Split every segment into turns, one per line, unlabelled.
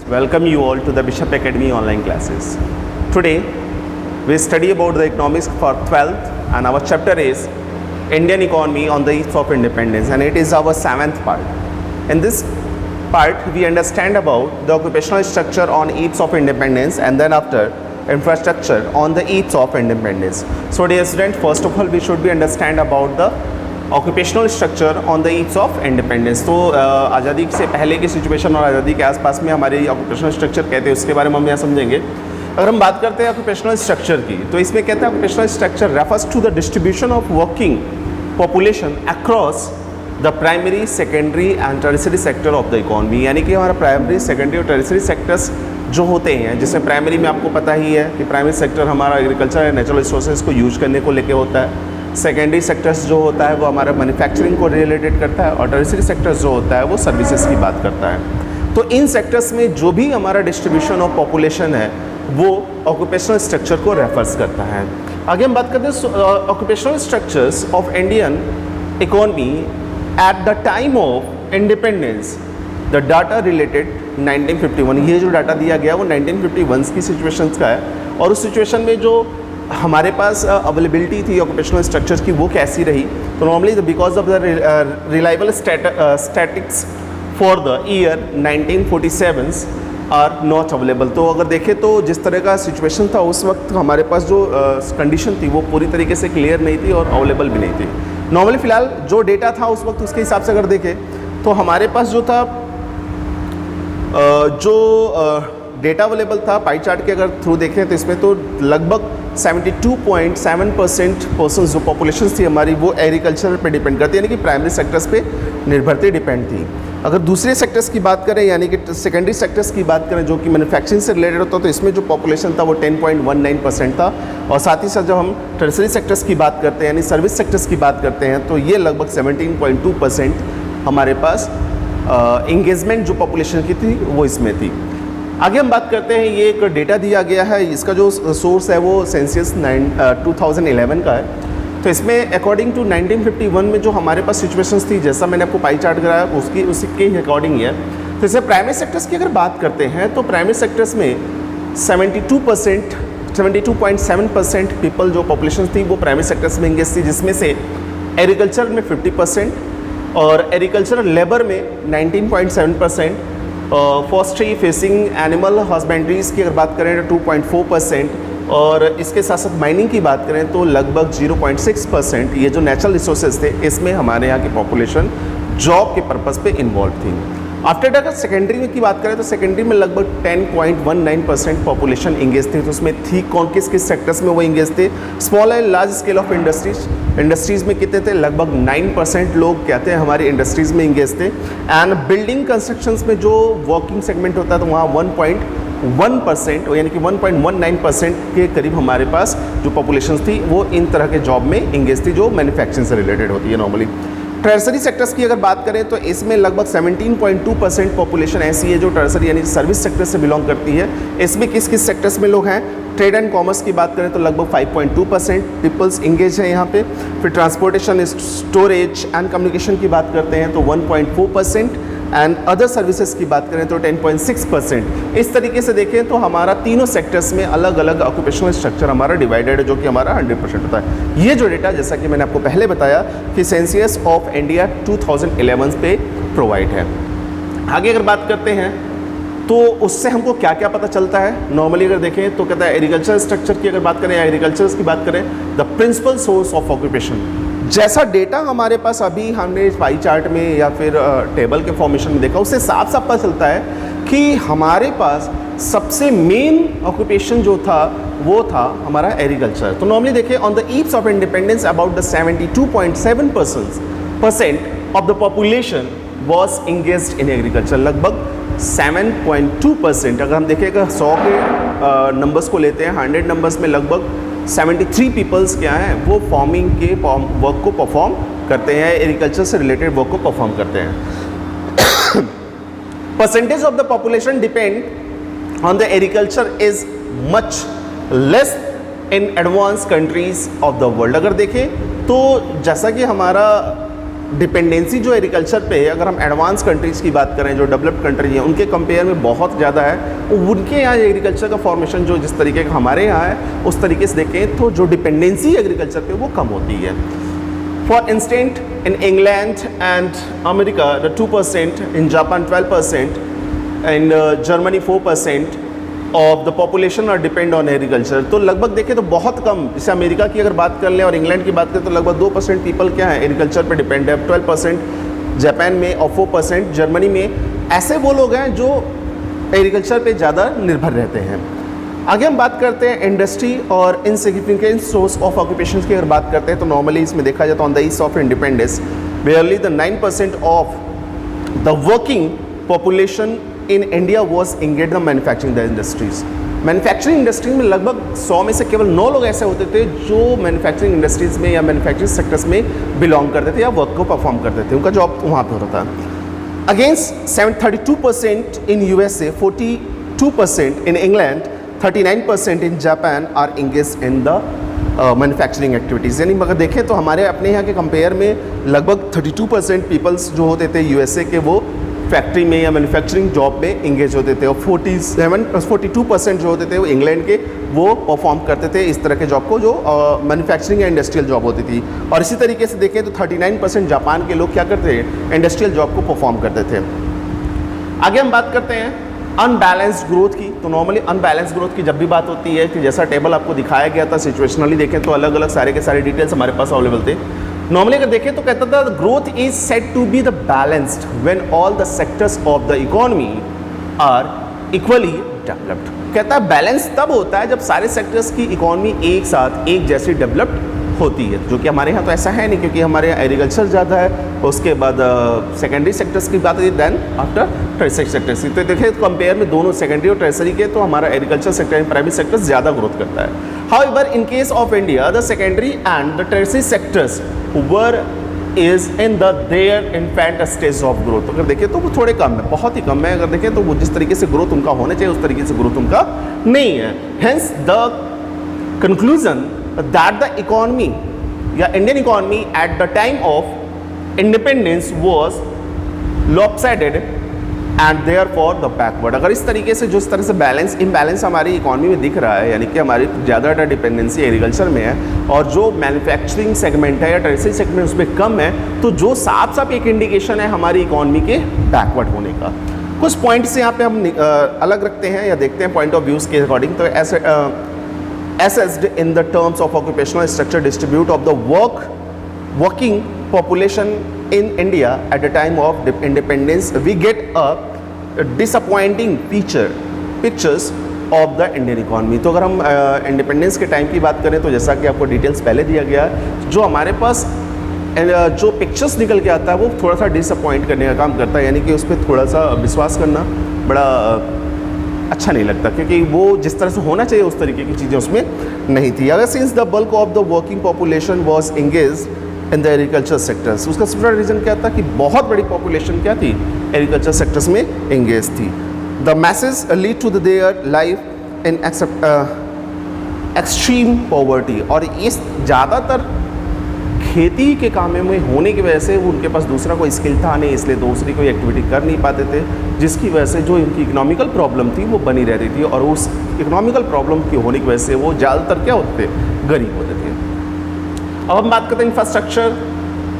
Welcome you all to the Bishop Academy online classes. Today we study about the economics for 12th and our chapter is Indian economy on the eve of independence and it is our 7th part. In this part we understand about the occupational structure on eve of independence and then after infrastructure on the eve of independence. So dear student, first of all we should be understand about the occupational structure on the eves of independence. तो आज़ादी से पहले की situation और आज़ादी के आसपास में हमारे ऑक्यूपेशनल स्ट्रक्चर कहते हैं, उसके बारे में हम यहाँ समझेंगे। अगर हम बात करते हैं ऑक्यूपेशनल स्ट्रक्चर की तो इसमें कहते हैं occupational structure refers to the distribution of working population across the primary secondary and tertiary sector of the economy. यानी कि हमारा प्राइमरी सेकेंडरी और टर्शियरी सेक्टर्स जो होते हैं, जिसमें प्राइमरी में आपको पता ही है कि प्राइमरी सेक्टर हमारा एग्रीकल्चर एंड नेचुरल रिसोर्सेज को यूज करने को लेके होता है। सेकेंडरी सेक्टर्स जो होता है वो हमारा मैन्युफैक्चरिंग को रिलेटेड करता है और टर्शियरी सेक्टर्स जो होता है वो सर्विसेज की बात करता है। तो इन सेक्टर्स में जो भी हमारा डिस्ट्रीब्यूशन ऑफ पॉपुलेशन है वो ऑक्यूपेशनल स्ट्रक्चर को रेफर्स करता है। आगे हम बात करते हैं occupational structures of Indian economy at the time of independence. The data related 1951, ये जो डाटा दिया गया वो 1951 की सिचुएशन का है और उस सिचुएशन में जो हमारे पास अवेलेबिलिटी थी ऑक्यूपेशनल स्ट्रक्चर्स की वो कैसी रही। तो normally because of the reliable statics for the year 1947 are not available. तो अगर देखें तो जिस तरह का सिचुएशन था उस वक्त हमारे पास जो कंडीशन थी वो पूरी तरीके से क्लियर नहीं थी और अवेलेबल भी नहीं थी। नॉर्मली फ़िलहाल जो डेटा था उस वक्त उसके हिसाब से अगर देखें तो हमारे पास जो था डेटा अवेलेबल था पाई चार्ट के अगर थ्रू देखें तो इसमें तो लगभग 72.7% पर्सन जो पॉपुलेशन थी हमारी वो एग्रीकल्चर पे डिपेंड करती है, यानी कि प्राइमरी सेक्टर्स पे निर्भरते डिपेंड थी। अगर दूसरे सेक्टर्स की बात करें यानी कि सेकेंडरी सेक्टर्स की बात करें जो कि मैन्युफैक्चरिंग से रिलेटेड होता तो इसमें जो पॉपुलेशन था वो 10.19% था और साथ ही साथ जब हम टर्शियरी सेक्टर्स की बात करते हैं यानी सर्विस सेक्टर्स की बात करते हैं तो ये लगभग 17.2% हमारे पास इंगेजमेंट जो पॉपुलेशन की थी वो इसमें थी। आगे हम बात करते हैं, ये एक डेटा दिया गया है, इसका जो सोर्स है वो सेंसस 2011 का है। तो इसमें अकॉर्डिंग टू 1951 में जो हमारे पास सिचुएशंस थी, जैसा मैंने आपको पाई चार्ट कराया उसी के ही अकॉर्डिंग है। तो इसमें प्राइमरी सेक्टर्स की अगर बात करते हैं तो प्राइमरी सेक्टर्स में 72.7% पीपल जो पॉपुलेशन थी वो प्राइमरी सेक्टर्स में इंगेज थी, जिसमें से एग्रीकल्चर में 50% और एग्रीकल्चरल लेबर में 19.7%, फॉरेस्ट्री फेसिंग एनिमल हस्बेंड्रीज की अगर बात करें तो 2.4% और इसके साथ साथ माइनिंग की बात करें तो लगभग 0.6%। ये जो नेचुरल रिसोर्सेज थे इसमें हमारे यहाँ की पॉपुलेशन जॉब के पर्पज़ पे इन्वॉल्व थी। आफ्टर दैट अगर सेकेंडरी की बात करें तो सेकेंडरी में लगभग 10.19% पॉपुलेशन इंगेज थी। तो उसमें थी कौन किस किस सेक्टर्स में वो इंगेज थे? Small and large scale of industries में कितने थे? लगभग 9% लोग कहते हैं हमारी इंडस्ट्रीज़ में इंगेज थे। एंड बिल्डिंग कंस्ट्रक्शंस में जो वर्किंग सेगमेंट होता है तो वहाँ 1.1% यानी कि 1.19% के करीब हमारे पास जो पॉपुलेशन थी वो इन तरह के जॉब में इंगेज थी जो मैन्युफैक्चरिंग से रिलेटेड होती है नॉर्मली। टर्शियरी सेक्टर्स की अगर बात करें तो इसमें लगभग 17.2% पॉपुलेशन ऐसी है जो टर्शियरी यानी सर्विस सेक्टर से बिलोंग करती है। इसमें किस किस सेक्टर्स में लोग हैं? ट्रेड एंड कॉमर्स की बात करें तो लगभग 5.2% पीपल्स इंगेज हैं यहाँ पे। फिर ट्रांसपोर्टेशन, स्टोरेज एंड कम्युनिकेशन की बात करते हैं तो 1.4% एंड अदर सर्विसेज की बात करें तो 10.6%। इस तरीके से देखें तो हमारा तीनों सेक्टर्स में अलग अलग ऑक्यूपेशनल स्ट्रक्चर हमारा डिवाइडेड है जो कि हमारा 100% होता है। ये जो डेटा जैसा कि मैंने आपको पहले बताया कि सेंसस ऑफ इंडिया 2011 पे प्रोवाइड है। आगे अगर बात करते हैं तो उससे हमको क्या क्या पता चलता है? नॉर्मली अगर देखें तो कहता है एग्रीकल्चर स्ट्रक्चर की अगर बात करें या एग्रीकल्चर की बात करें the principal source of occupation. जैसा डेटा हमारे पास अभी हमने पाई चार्ट में या फिर टेबल के फॉर्मेशन में देखा उससे साफ साफ पता चलता है कि हमारे पास सबसे मेन ऑक्यूपेशन जो था वो था हमारा एग्रीकल्चर। तो नॉर्मली देखिए on the eves of independence about the 72.7% of the population was engaged in agriculture. लगभग 7.2% अगर हम देखेगा 100 के नंबर्स को लेते हैं 100 नंबर्स में लगभग 73 पीपल्स क्या हैं वो फार्मिंग के वर्क को परफॉर्म करते हैं, एग्रीकल्चर से रिलेटेड वर्क को परफॉर्म करते हैं। Percentage of the population depend on the agriculture is much less in advance countries of the world. अगर देखें तो जैसा कि हमारा डिपेंडेंसी जो एग्रीकल्चर पे है, अगर हम एडवांस कंट्रीज़ की बात करें, जो डेवलप्ड कंट्री हैं, उनके कंपेयर में बहुत ज़्यादा है। उनके यहाँ एग्रीकल्चर का फॉर्मेशन जो जिस तरीके का हमारे यहाँ है, उस तरीके से देखें तो जो डिपेंडेंसी एग्रीकल्चर पे वो कम होती है। For instant in England and America the 2%, in Japan 12%, in Germany 4% of the population are depend on agriculture. तो लगभग देखें तो बहुत कम, जैसे अमेरिका की अगर बात कर लें और इंग्लैंड की बात करें तो लगभग 2% पीपल क्या है एग्रीकल्चर पे डिपेंड है, 12% जापान में और 4% जर्मनी में। ऐसे वो लोग हैं जो एग्रीकल्चर पे ज़्यादा निर्भर रहते हैं। आगे हम बात करते हैं इंडस्ट्री और इनसिग्निफिकेंट सोर्स ऑफ ऑक्यूपेशन की अगर बात करते हैं तो नॉर्मली इसमें देखा जाता है on the east of independence बेयरली the 9% of the working population in India was engage the manufacturing the industries. Manufacturing industry में लगभग 100 में से केवल 9 लोग ऐसे होते थे जो मैन्युफैक्चरिंग इंडस्ट्रीज में या मैन्युफैक्चरिंग सेक्टर्स में बिलोंग करते थे या वर्क को परफॉर्म करते थे, उनका जॉब वहाँ पर होता था। Against 32% in USA, 42% in England, 39% in Japan are engage in the manufacturing activities. यानी अगर देखें तो हमारे अपने यहाँ के कंपेयर में लगभग 32% पीपल्स जो होते थे यूएसए के वो फैक्ट्री में या मैन्युफैक्चरिंग जॉब में इंगेज होते थे और 42% जो होते थे वो इंग्लैंड के वो परफॉर्म करते थे इस तरह के जॉब को जो मैन्युफैक्चरिंग या इंडस्ट्रियल जॉब होती थी। और इसी तरीके से देखें तो 39% जापान के लोग क्या करते थे, इंडस्ट्रियल जॉब को परफॉर्म करते थे। आगे हम बात करते हैं अनबैलेंस्ड ग्रोथ की। तो नॉर्मली अनबैलेंस्ड ग्रोथ की जब भी बात होती है कि जैसा टेबल आपको दिखाया गया था सिचुएशनली देखें तो अलग अलग सारे के सारे डिटेल्स हमारे पास अवेलेबल थे। नॉर्मली अगर देखें तो कहता था growth is said to be the balanced when all the sectors of the economy are equally developed. कहता है बैलेंस तब होता है जब सारे सेक्टर्स की इकोनॉमी एक साथ एक जैसी डेवलप्ड होती है, जो कि हमारे यहाँ तो ऐसा है नहीं क्योंकि हमारे यहाँ एग्रीकल्चर ज़्यादा है, उसके बाद सेकेंडरी सेक्टर्स की बात होती है, देन आफ्टर टर्सरी सेक्टर्स की। तो देखिए कंपेयर में दोनों सेकेंडरी और टर्सरी के तो हमारा agriculture sector and primary sector ज़्यादा ग्रोथ करता है। However in case of India the secondary and the tertiary sectors were is in the their infant stage of growth. अगर देखें तो वो थोड़े कम है, बहुत ही कम है। अगर देखें तो वो जिस तरीके से ग्रोथ उनका होना चाहिए उस तरीके से ग्रोथ उनका नहीं है। Hence the conclusion that the economy या Indian economy at the time of independence was lopsided and therefore the backward। अगर इस तरीके से जो इस तरह से बैलेंस इम्बैलेंस हमारी इकोनॉमी में दिख रहा है, यानी कि हमारी ज़्यादा डिपेंडेंसी एग्रीकल्चर में है और जो मैन्युफैक्चरिंग सेगमेंट है या टर्सरी सेगमेंट उसमें कम है, तो जो साफ साफ एक इंडिकेशन है हमारी इकोनॉमी के बैकवर्ड होने का। कुछ पॉइंट्स यहाँ पे हम अलग रखते हैं या देखते हैं पॉइंट ऑफ व्यूज़ के अकॉर्डिंग। तो ऐसे assessed in the terms of occupational structure distribute of the working population in India at the time of independence, we get a disappointing pictures of the Indian economy। तो अगर हम independence के time की बात करें तो जैसा कि आपको डिटेल्स पहले दिया गया है, जो हमारे पास जो पिक्चर्स निकल के आता है वो थोड़ा सा डिसअपॉइंट करने का काम करता है, यानी कि उस पर थोड़ा सा विश्वास करना बड़ा अच्छा नहीं लगता क्योंकि वो जिस तरह से होना चाहिए उस तरीके की चीज़ें उसमें नहीं थी। अगर since the bulk of the working population was engage in the agriculture sectors, उसका सबसे बड़ा रीज़न क्या था कि बहुत बड़ी पॉपुलेशन क्या थी, एग्रीकल्चर सेक्टर्स में एंगेज थी। The message lead to their life in extreme poverty. और ये ज़्यादातर खेती के काम में होने की वजह से उनके पास दूसरा कोई स्किल था नहीं, इसलिए दूसरी कोई एक्टिविटी कर नहीं पाते थे, जिसकी वजह से जो इनकी इकोनॉमिकल प्रॉब्लम थी वो बनी रहती थी और उस इकोनॉमिकल प्रॉब्लम की होने की वजह से वो ज़्यादातर क्या होते थे, गरीब होते थे। अब हम बात करते हैं infrastructure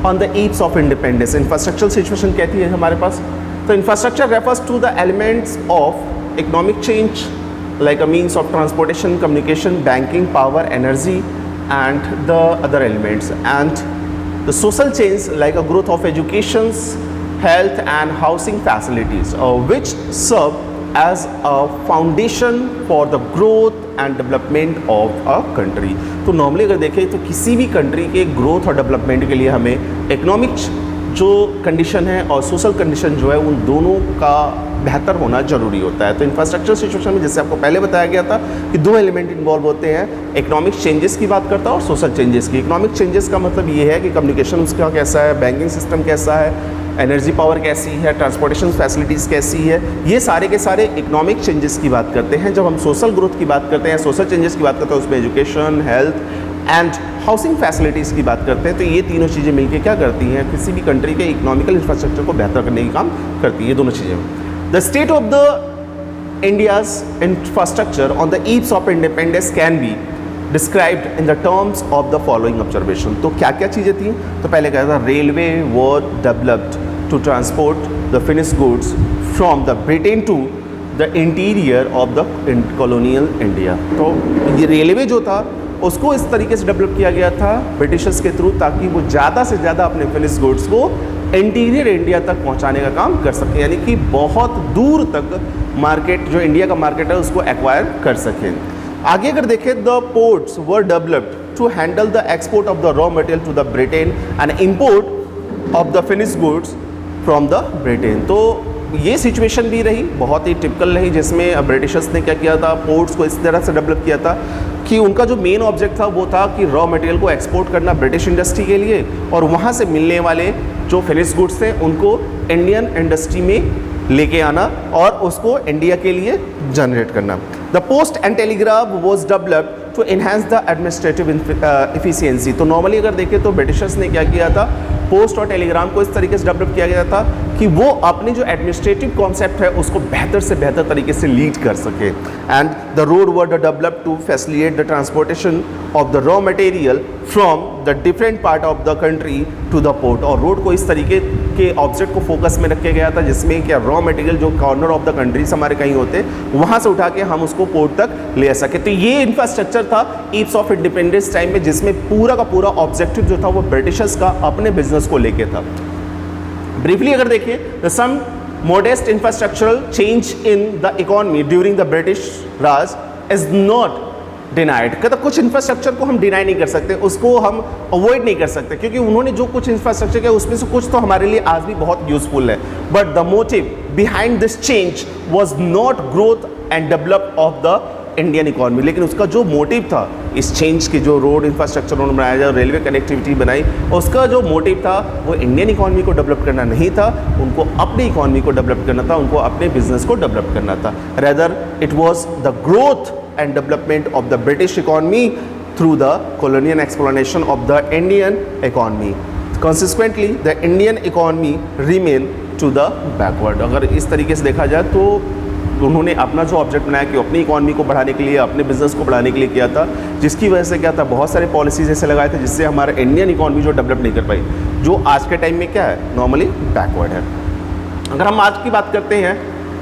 on the eves of independence. Infrastructural situation कहती है हमारे पास, तो infrastructure refers to the elements of economic change like a means of transportation, communication, banking, power, energy and the other elements, and the social change like a growth of education, health and housing facilities which serve as a foundation for the growth and development of a country। तो normally अगर देखें तो किसी भी country के growth और development के लिए हमें इकोनॉमिक जो कंडीशन है और सोशल कंडीशन जो है उन दोनों का बेहतर होना जरूरी होता है। तो इंफ्रास्ट्रक्चर सिचुएशन में जैसे आपको पहले बताया गया था कि दो एलिमेंट इन्वॉल्व होते हैं, इकोनॉमिक चेंजेस की बात करता है और सोशल चेंजेस की। इकोनॉमिक चेंजेस का मतलब ये है कि कम्युनिकेशन उसका कैसा है, बैंकिंग सिस्टम कैसा है, एनर्जी पावर कैसी है, ट्रांसपोर्टेशन फैसिलिटीज़ कैसी है, ये सारे के सारे इकोनॉमिक चेंजेस की बात करते हैं। जब हम सोशल ग्रोथ की बात करते हैं, सोशल चेंजेस की बात करते हैं, उसमें education, health, and housing facilities की बात करते हैं तो ये तीनों चीज़ें मिलकर क्या करती हैं, किसी भी कंट्री के इकोनॉमिकल इंफ्रास्ट्रक्चर को बेहतर करने की काम करती है ये दोनों चीज़ें। The state of the India's infrastructure on the eves of independence can be described in the terms of the following observation. तो क्या क्या चीज़ें थी, तो पहले कहा था railway were developed to transport the finish goods from the Britain to the interior of the colonial India. तो ये रेलवे जो था उसको इस तरीके से डेवलप किया गया था ब्रिटिशर्स के थ्रू, ताकि वो ज़्यादा से ज़्यादा अपने फिनिश गुड्स को इंटीरियर इंडिया तक पहुंचाने का काम कर सके, यानी कि बहुत दूर तक मार्केट जो इंडिया का मार्केट है उसको एक्वायर कर सकें। आगे अगर देखें, the ports were developed to handle the export of the raw material to the Britain and import of the finish goods from the Britain. तो ये सिचुएशन भी रही, बहुत ही टिपिकल रही, जिसमें ब्रिटिशर्स ने क्या किया था, पोर्ट्स को इस तरह से डेवलप किया था कि उनका जो मेन ऑब्जेक्ट था वो था कि रॉ मटेरियल को एक्सपोर्ट करना ब्रिटिश इंडस्ट्री के लिए, और वहाँ से मिलने वाले जो फिनिश गुड्स थे उनको इंडियन इंडस्ट्री में लेके आना और उसको इंडिया के लिए जनरेट करना। The post and telegraph was developed to enhance the administrative efficiency. तो नॉर्मली अगर देखें तो ब्रिटिशर्स ने क्या किया था, पोस्ट और टेलीग्राम को इस तरीके से डेवलप किया गया था कि वो अपने जो एडमिनिस्ट्रेटिव कॉन्सेप्ट है उसको बेहतर से बेहतर तरीके से लीड कर सके। And the road were developed to facilitate the transportation of the raw material from the different part of the country to the port. और रोड को इस तरीके के ऑब्जेक्ट को फोकस में रखा गया था जिसमें क्या रॉ मटेरियल जो कॉर्नर ऑफ द कंट्रीज हमारे कहीं होते वहाँ से उठा के हम उसको पोर्ट तक ले आ सके। तो ये इंफ्रास्ट्रक्चर था ईव्स ऑफ इंडिपेंडेंस टाइम में, जिसमें पूरा का पूरा ऑब्जेक्टिव जो था वो ब्रिटिशर्स का अपने बिजनेस को लेके था। ब्रीफली अगर देखिए, the some modest infrastructural change in the economy during the British Raj is not denied। कहता कुछ इंफ्रास्ट्रक्चर को हम डिनाई नहीं कर सकते, उसको हम अवॉइड नहीं कर सकते, क्योंकि उन्होंने जो कुछ इंफ्रास्ट्रक्चर किया उसमें से कुछ तो हमारे लिए आज भी बहुत यूजफुल है। But the motive behind this change was not growth and develop of the Indian economy. लेकिन उसका जो मोटिव था इस चेंज की, जो रोड इंफ्रास्ट्रक्चर उन्होंने बनाया जाए, रेलवे कनेक्टिविटी बनाई, उसका जो मोटिव था वो इंडियन इकॉनमी को डेवलप करना नहीं था, उनको अपनी इकॉनमी को डेवलप करना था, उनको अपने बिजनेस को डेवलप करना था। Rather it was the growth and development of the British economy through the colonial exploration of the Indian economy. Consequently, the Indian economy remain to the backward। अगर इस तरीके से देखा जाए तो उन्होंने अपना जो ऑब्जेक्ट बनाया कि अपनी इकॉनमी को बढ़ाने के लिए, अपने बिजनेस को बढ़ाने के लिए किया था, जिसकी वजह से क्या था, बहुत सारे पॉलिसीज ऐसे लगाए थे जिससे हमारा इंडियन इकॉनमी जो डेवलप नहीं कर पाई, जो आज के टाइम में क्या है, नॉर्मली बैकवर्ड है। अगर हम आज की बात करते हैं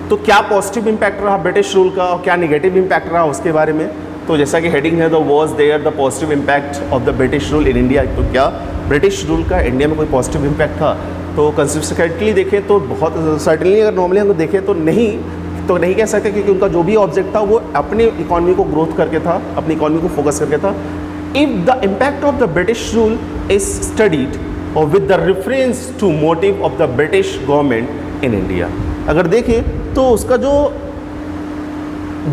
तो क्या पॉजिटिव इंपैक्ट रहा ब्रिटिश रूल का और क्या निगेटिव इंपैक्ट रहा उसके बारे में, तो जैसा कि हेडिंग है, the was there the positive impact of the British rule in India. तो क्या ब्रिटिश रूल का इंडिया में कोई पॉजिटिव इम्पैक्ट था? तो कंसिस्टेंटली देखें तो बहुत सर्टनली, अगर नॉर्मली हम देखें तो नहीं कह सकते, क्योंकि उनका जो भी ऑब्जेक्ट था वो अपनी इकॉनमी को ग्रोथ करके था, अपनी इकॉनमी को फोकस करके था। If the impact of the British rule is studied और with the reference to motive of the British government in India, अगर देखें तो उसका जो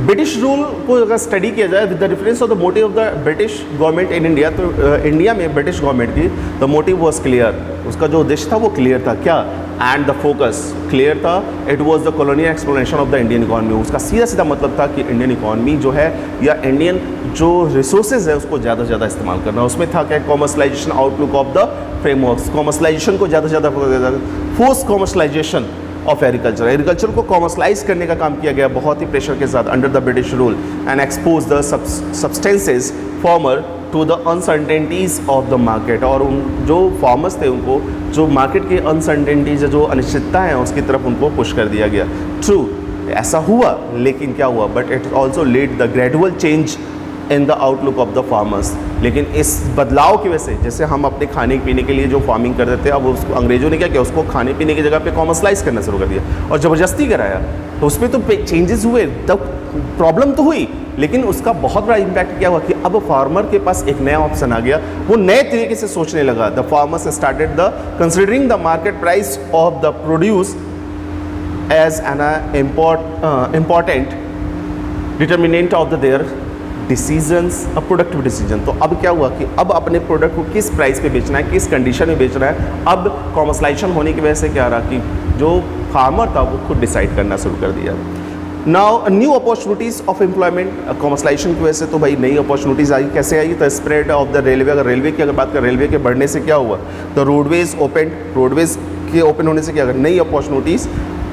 ब्रिटिश रूल को अगर स्टडी किया जाए with the reference of the motive of the British government in India, तो इंडिया में ब्रिटिश गवर्नमेंट की द मोटिव वॉज क्लियर, उसका जो उद्देश्य था वो क्लियर था। क्या? एंड द फोकस क्लियर था। It was the colonial exploration of the Indian economy. उसका सीधा सीधा मतलब था कि इंडियन इकॉनमी जो है या इंडियन जो रिसोर्सेज है उसको ज़्यादा से ज़्यादा इस्तेमाल करना। उसमें था क्या? Commercialisation outlook of the frameworks, commercialisation को ज़्यादा से ज़्यादा, फोर्स कॉमर्शलाइजेशन ऑफ एग्रीकल्चर को कॉमर्शलाइज करने का काम किया गया बहुत ही प्रेशर के साथ under the British rule, and expose the substances farmer to the uncertainties of the market. और उन जो फार्मर्स थे उनको जो मार्केट की अनसर्टेनिटीज, जो अनिश्चितता है उसकी तरफ उनको पुश कर दिया गया। ट्रू, ऐसा हुआ, लेकिन क्या हुआ, but it also lead the gradual change in the outlook of the farmers. लेकिन इस बदलाव की वजह से, जैसे हम अपने खाने पीने के लिए जो फार्मिंग करते थे, अब उसको अंग्रेजों ने क्या किया, उसको खाने पीने की जगह पे कॉमर्शलाइज करना शुरू कर दिया और ज़बरदस्ती कराया। तो उसमें तो चेंजेस हुए, तब प्रॉब्लम तो हुई, लेकिन उसका बहुत बड़ा इम्पैक्ट क्या हुआ कि अब फार्मर के पास एक नया ऑप्शन आ गया, वो नए तरीके से सोचने लगा। The farmers started the considering the market price of the produce as an important determinant of the their decisions, a productive decision. तो अब क्या हुआ कि अब अपने प्रोडक्ट को किस प्राइस पे बेचना है, किस कंडीशन में बेचना है, अब कॉमर्शलाइजेशन होने की वजह से क्या रहा कि जो फार्मर था वो खुद डिसाइड करना शुरू कर दिया। Now new opportunities of employment, commercialisation की वजह से तो भाई नई अपॉर्चुनिटीज़ आई। कैसे आई? The spread of the railway, अगर रेलवे की अगर बात करें, रेलवे के बढ़ने से क्या हुआ? द रोडवेज ओपन, रोडवेज के ओपन होने से क्या, अगर नई अपॉर्चुनिटीज़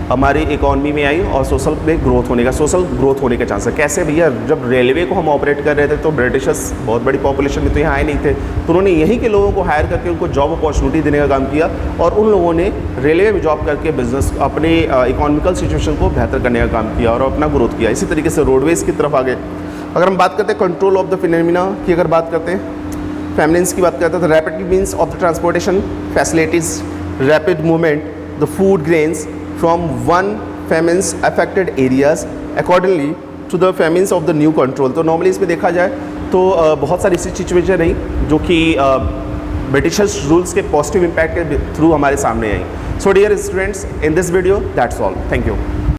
हमारी इकॉनमी में आई और सोशल में ग्रोथ होने का, सोशल ग्रोथ होने के चांस है। कैसे भैया? जब रेलवे को हम ऑपरेट कर रहे थे तो ब्रिटिशर्स बहुत बड़ी पॉपुलेशन में तो यहाँ आए नहीं थे, तो उन्होंने यहीं के लोगों को हायर करके उनको जॉब अपॉर्चुनिटी देने का काम किया और उन लोगों ने रेलवे में जॉब करके बिजनेस, अपने इकोनॉमिकल सिचुएशन को बेहतर करने का काम किया और अपना ग्रोथ किया। इसी तरीके से रोडवेज़ की तरफ आ गए। अगर हम बात करते हैं कंट्रोल ऑफ द फिनोमिना की, अगर बात करते हैं फेमिनिन्स की बात करते हैं तो rapid means of the transportation facilities, rapid movement the food grains from one famines affected areas accordingly to the famines of the new control। तो नॉर्मली इसमें देखा जाए तो बहुत सारी ऐसी सिचुएशन रही जो कि ब्रिटिशर्स रूल्स के पॉजिटिव इम्पैक्ट के थ्रू हमारे सामने आई। So dear students, in this video that's all, thank you.